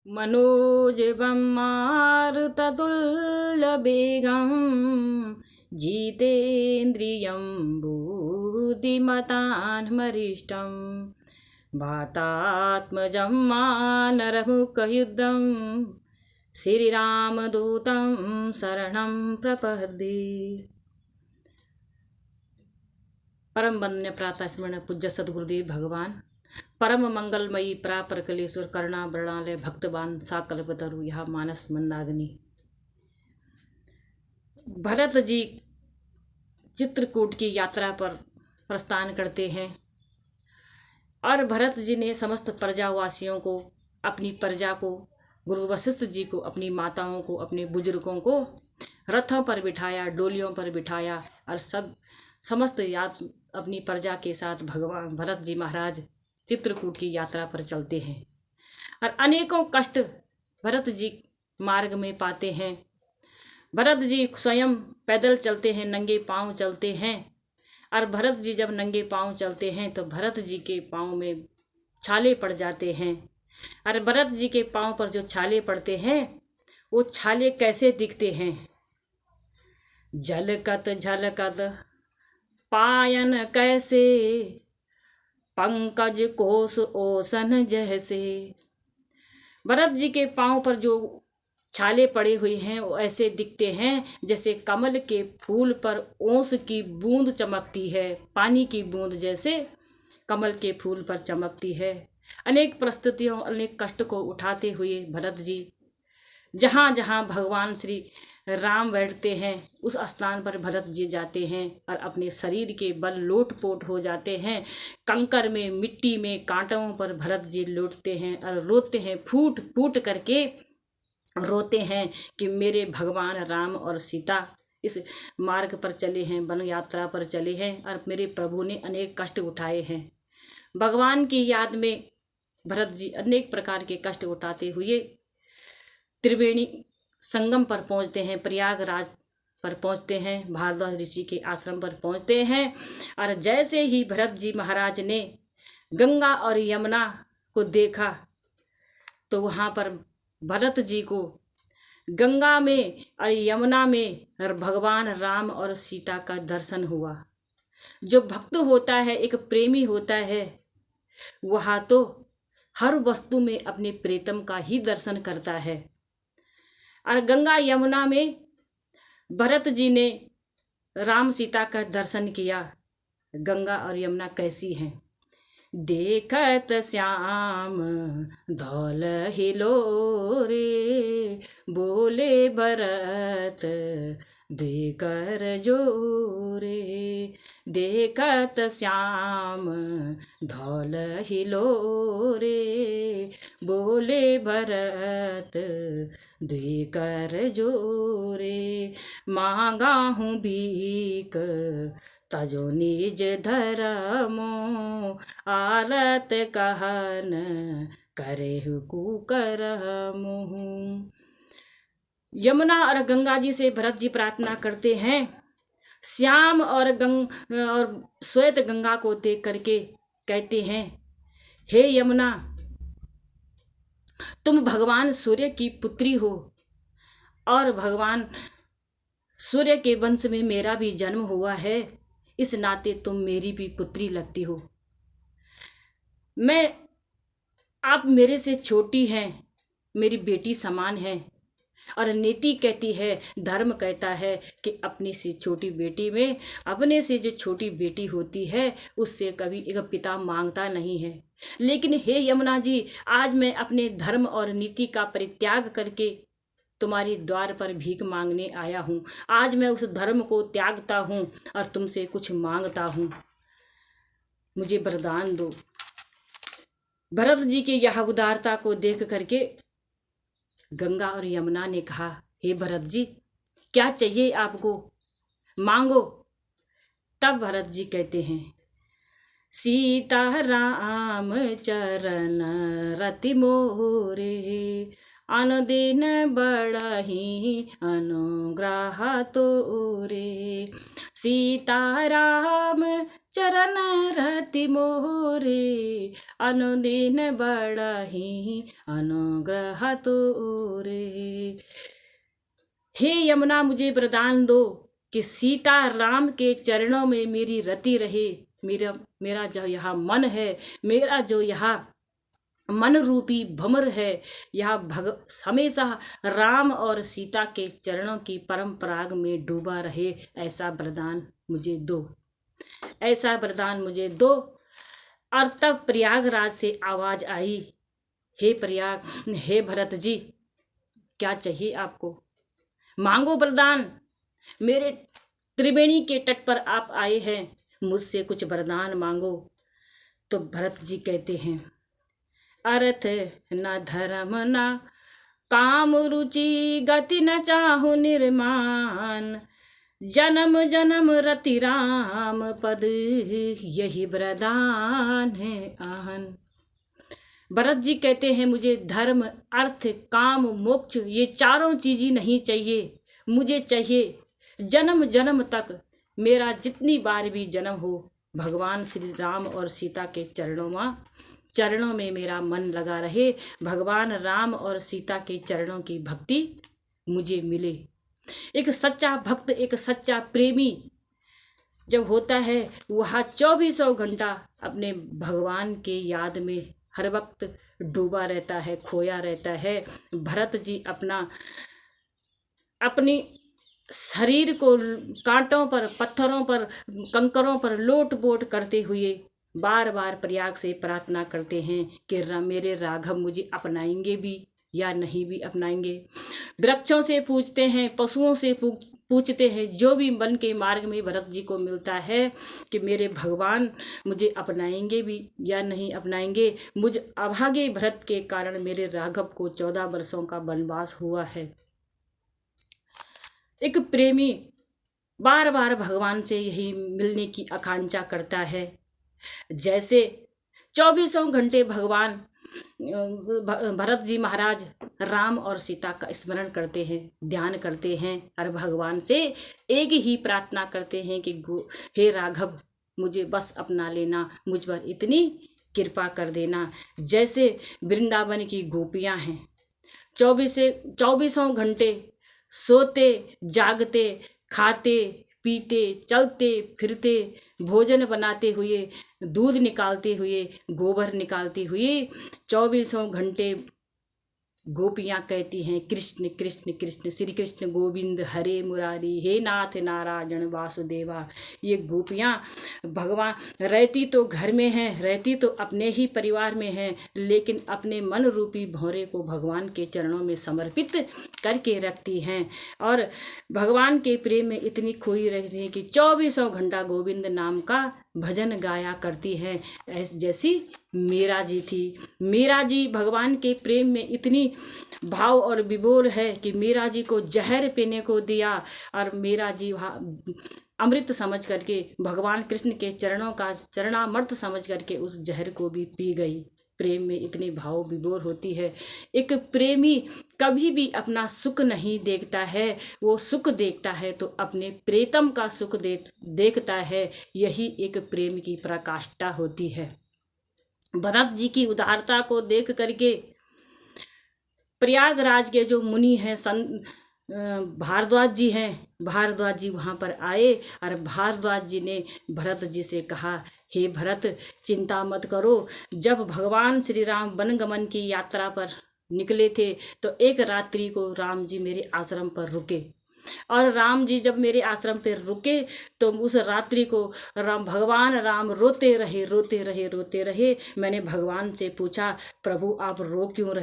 मनोजवं मारुततुल्यवेगं जितेन्द्रियं बुद्धिमतां वरिष्ठं वातात्मजं मानरमुखयुद्धं श्रीरामदूतं शरणं प्रपद्ये। परम वंदनीय प्रातः स्मरण पूज्य सद्गुरुदेव भगवान परम मंगलमयी प्रापर कलेश्वर करुणा वरणालय भक्तवान साकल्पतरु यह मानस मंदाग्नि। भरत जी चित्रकूट की यात्रा पर प्रस्थान करते हैं और भरत जी ने समस्त प्रजावासियों को, अपनी प्रजा को, गुरु वशिष्ठ जी को, अपनी माताओं को, अपने बुजुर्गों को रथों पर बिठाया, डोलियों पर बिठाया और समस्त अपनी प्रजा के साथ भगवान भरत जी महाराज चित्रकूट की यात्रा पर चलते हैं और अनेकों कष्ट भरत जी मार्ग में पाते हैं। भरत जी स्वयं पैदल चलते हैं, नंगे पांव चलते हैं और भरत जी जब नंगे पांव चलते हैं तो भरत जी के पांव में छाले पड़ जाते हैं और भरत जी के पांव पर जो छाले पड़ते हैं वो छाले कैसे दिखते हैं? झलकत झलकत पायन कैसे, पंकज कोस ओसन जैसे। भरत जी के पांव पर जो छाले पड़े हुए हैं वो ऐसे दिखते हैं जैसे कमल के फूल पर ओस की बूंद चमकती है, पानी की बूंद जैसे कमल के फूल पर चमकती है। अनेक परिस्थितियों, अनेक कष्ट को उठाते हुए भरत जी जहाँ जहाँ भगवान श्री राम बैठते हैं उस स्थान पर भरत जी जाते हैं और अपने शरीर के बल लोटपोट हो जाते हैं। कंकर में, मिट्टी में, कांटों पर भरत जी लौटते हैं और रोते हैं, फूट फूट करके रोते हैं कि मेरे भगवान राम और सीता इस मार्ग पर चले हैं, वन यात्रा पर चले हैं और मेरे प्रभु ने अनेक कष्ट उठाए हैं। भगवान की याद में भरत जी अनेक प्रकार के कष्ट उठाते हुए त्रिवेणी संगम पर पहुंचते हैं, प्रयागराज पर पहुंचते हैं, भारद्वाज ऋषि के आश्रम पर पहुंचते हैं और जैसे ही भरत जी महाराज ने गंगा और यमुना को देखा तो वहाँ पर भरत जी को गंगा में और यमुना में भगवान राम और सीता का दर्शन हुआ। जो भक्त होता है, एक प्रेमी होता है, वह तो हर वस्तु में अपने प्रीतम का ही दर्शन करता है। और गंगा यमुना में भरत जी ने राम सीता का दर्शन किया। गंगा और यमुना कैसी हैं? देखत श्याम धौल हिलोरे, बोले भरत देकर जोरे। देखत श्याम धौल हिलोरे, बोले भरत देकर जोरे। मांगा हूँ भीख तजो निज धर्मो, आरत कहन करे कुकर्मो। यमुना और गंगा जी से भरत जी प्रार्थना करते हैं। श्याम और श्वेत गंगा को देख करके कहते हैं, हे यमुना, तुम भगवान सूर्य की पुत्री हो और भगवान सूर्य के वंश में मेरा भी जन्म हुआ है, इस नाते तुम मेरी भी पुत्री लगती हो। आप मेरे से छोटी हैं, मेरी बेटी समान है और नीति कहती है, धर्म कहता है कि अपनी से छोटी बेटी में, अपने से जो छोटी बेटी होती है उससे कभी एक पिता मांगता नहीं है। लेकिन हे यमुना जी, आज मैं अपने धर्म और नीति का परित्याग करके तुम्हारे द्वार पर भीख मांगने आया हूँ। आज मैं उस धर्म को त्यागता हूँ और तुमसे कुछ मांगता हूँ, मुझे वरदान दो। भरत जी की यह उदारता को देख करके गंगा और यमुना ने कहा, हे भरत जी, क्या चाहिए आपको, मांगो। तब भरत जी कहते हैं, सीता राम चरण रति मोरे, अनुदिन बढ़ही अनुग्रह तोरे। सीता राम चरण रति मोरे, अनुदिन बढ़हि अनुग्रह तोरे। हे यमुना, मुझे वरदान दो कि सीता राम के चरणों में मेरी रति रहे। मेरा जो यहाँ मन है, मेरा जो यहाँ मन रूपी भंवर है, यह हमेशा राम और सीता के चरणों की परम पराग में डूबा रहे। ऐसा वरदान मुझे दो, ऐसा वरदान मुझे दो। और तब प्रयागराज से आवाज आई, हे प्रयाग, हे भरत जी, क्या चाहिए आपको? मांगो वरदान। मेरे त्रिवेणी के तट पर आप आए हैं, मुझसे कुछ वरदान मांगो। तो भरत जी कहते हैं, अर्थ न धर्म न काम रुचि, गति न चाहु निर्माण, जन्म जन्म रति राम पद, यही वरदान है आन। भरत जी कहते हैं, मुझे धर्म, अर्थ, काम, मोक्ष ये चारों चीजें नहीं चाहिए। मुझे चाहिए जन्म जन्म तक मेरा जितनी बार भी जन्म हो, भगवान श्री राम और सीता के चरणों में मेरा मन लगा रहे। भगवान राम और सीता के चरणों की भक्ति मुझे मिले। एक सच्चा भक्त, एक सच्चा प्रेमी जब होता है, वह 24 घंटा अपने भगवान के याद में हर वक्त डूबा रहता है, खोया रहता है। भरत जी अपनी शरीर को कांटों पर, पत्थरों पर, कंकरों पर लोट पोट करते हुए बार बार प्रयाग से प्रार्थना करते हैं कि मेरे राघव मुझे अपनाएंगे भी या नहीं भी अपनाएंगे। वृक्षों से पूछते हैं, पशुओं से पूछते हैं, जो भी मन के मार्ग में भरत जी को मिलता है कि मेरे भगवान मुझे अपनाएंगे भी या नहीं अपनाएंगे। मुझ अभागे भरत के कारण मेरे राघव को 14 वर्षों का वनवास हुआ है। एक प्रेमी बार बार भगवान से यही मिलने की आकांक्षा करता है। जैसे 24 घंटे भगवान भरत जी महाराज राम और सीता का स्मरण करते हैं, ध्यान करते हैं और भगवान से एक ही प्रार्थना करते हैं कि हे राघव, मुझे बस अपना लेना, मुझ पर इतनी कृपा कर देना। जैसे वृंदावन की गोपियां हैं, 24 घंटे सोते जागते, खाते पीते, चलते फिरते, भोजन बनाते हुए, दूध निकालते हुए, गोबर निकालते हुए 24 घंटे गोपियाँ कहती हैं, कृष्ण कृष्ण कृष्ण, श्री कृष्ण गोविंद हरे मुरारी, हे नाथ नारायण वासुदेवा। ये गोपियाँ भगवान रहती तो घर में हैं, रहती तो अपने ही परिवार में हैं, लेकिन अपने मन रूपी भौरे को भगवान के चरणों में समर्पित करके रखती हैं और भगवान के प्रेम में इतनी खोई रहती हैं कि 24 घंटा गोविंद नाम का भजन गाया करती है। ऐसी जैसी मीरा जी थी। मीरा जी भगवान के प्रेम में इतनी भाव और विभोर है कि मीरा जी को जहर पीने को दिया और मीरा जी अमृत समझ करके भगवान कृष्ण के चरणों का चरणामृत समझ करके उस जहर को भी पी गई। प्रेम में इतनी भाव विभोर होती है। एक प्रेमी कभी भी अपना सुख नहीं देखता है, वो सुख देखता है तो अपने प्रेतम का सुख देखता है। यही एक प्रेम की पराकाष्ठा होती है। भरत जी की उदारता को देख करके प्रयागराज के जो मुनि हैं, भारद्वाज जी हैं, भारद्वाज जी वहाँ पर आए और भारद्वाज जी ने भरत जी से कहा, हे भरत, चिंता मत करो। जब भगवान श्री राम वनगमन की यात्रा पर निकले थे तो एक रात्रि को राम जी मेरे आश्रम पर रुके और राम जी जब मेरे आश्रम पर रुके तो उस रात्रि को भगवान राम रोते रहे। मैंने भगवान से पूछा, प्रभु आप रो क्यों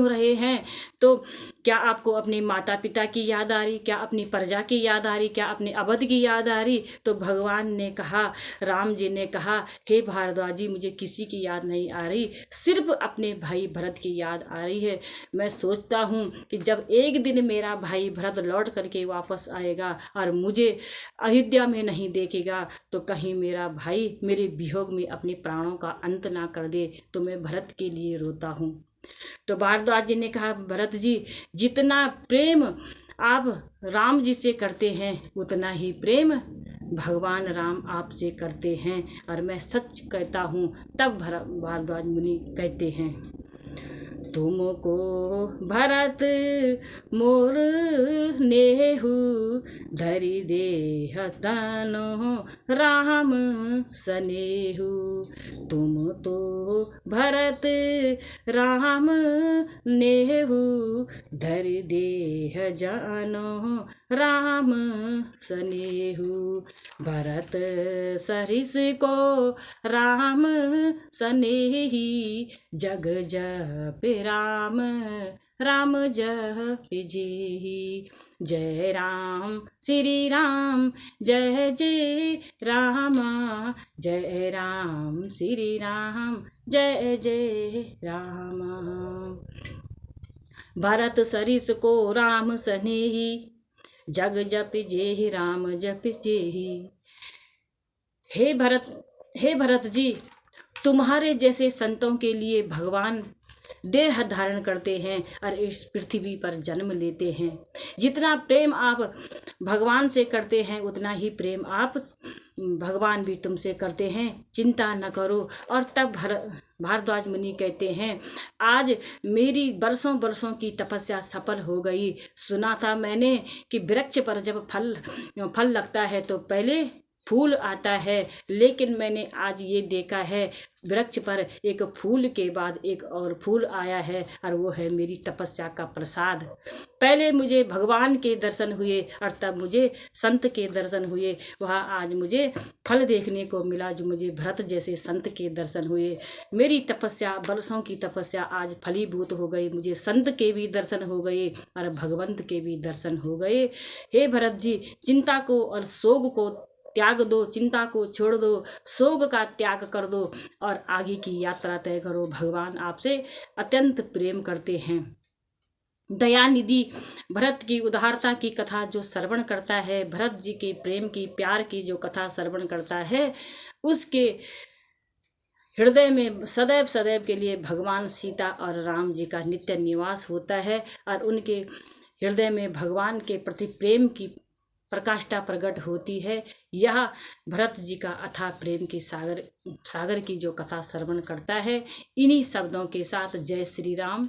रहे हैं? तो क्या आपको अपने माता पिता की याद आ रही, क्या अपनी प्रजा की याद आ रही, क्या अपने अवध की याद आ रही? तो भगवान ने कहा, राम जी ने कहा, हे भारद्वाज जी, मुझे किसी की याद नहीं आ रही, सिर्फ अपने भाई भरत की याद आ रही है। मैं सोचता हूँ कि जब एक दिन मेरा भाई भरत लौट करके वापस आएगा और मुझे अयोध्या में नहीं देखेगा तो कहीं मेरा भाई मेरे वियोग में अपने प्राणों का अंत ना कर दे, तो मैं भरत के लिए रोता हूँ। तो भारद्वाज जी ने कहा, भरत जी, जितना प्रेम आप राम जी से करते हैं उतना ही प्रेम भगवान राम आपसे करते हैं, और मैं सच कहता हूँ। तब भारद्वाज मुनि कहते हैं, तुमको भरत मोर नेहु, धरि देह तनो राम सनेहु। तुम तो भरत राम नेहु, धरि देह जानो राम सनेहु। भरत सरिस को राम सनेही, जग जप राम राम जप जेहि। जय राम श्री राम जय जय रामा, जय राम श्री राम जय जय रामा। भरत सरिस को राम सनेही, जग जप जेहि राम जप जेहि। हे भरत जी, तुम्हारे जैसे संतों के लिए भगवान देह धारण करते हैं और इस पृथ्वी पर जन्म लेते हैं। जितना प्रेम आप भगवान से करते हैं, उतना ही प्रेम आप भगवान भी तुमसे करते हैं। चिंता न करो। और तब भारद्वाज मुनि कहते हैं, आज मेरी बरसों की तपस्या सफल हो गई। सुना था मैंने कि वृक्ष पर जब फल लगता है तो पहले फूल आता है, लेकिन मैंने आज ये देखा है, वृक्ष पर एक फूल के बाद एक और फूल आया है, और वो है मेरी तपस्या का प्रसाद। पहले मुझे भगवान के दर्शन हुए और तब मुझे संत के दर्शन हुए। वहाँ आज मुझे फल देखने को मिला, जो मुझे भरत जैसे संत के दर्शन हुए। मेरी तपस्या, बरसों की तपस्या आज फलीभूत हो गई। मुझे संत के भी दर्शन हो गए और भगवंत के भी दर्शन हो गए। हे भरत जी, चिंता को और शोक को त्याग दो, चिंता को छोड़ दो, शोक का त्याग कर दो और आगे की यात्रा तय करो। भगवान आपसे अत्यंत प्रेम करते हैं। दयानिधि भरत की उदारता की कथा जो श्रवण करता है, भरत जी के प्रेम की, प्यार की जो कथा श्रवण करता है, उसके हृदय में सदैव सदैव के लिए भगवान सीता और राम जी का नित्य निवास होता है, और उनके हृदय में भगवान के प्रति प्रेम की प्रकाष्ठा प्रकट होती है। यह भरत जी का अथाह प्रेम की सागर की जो कथा श्रवण करता है। इन्हीं शब्दों के साथ जय श्री राम।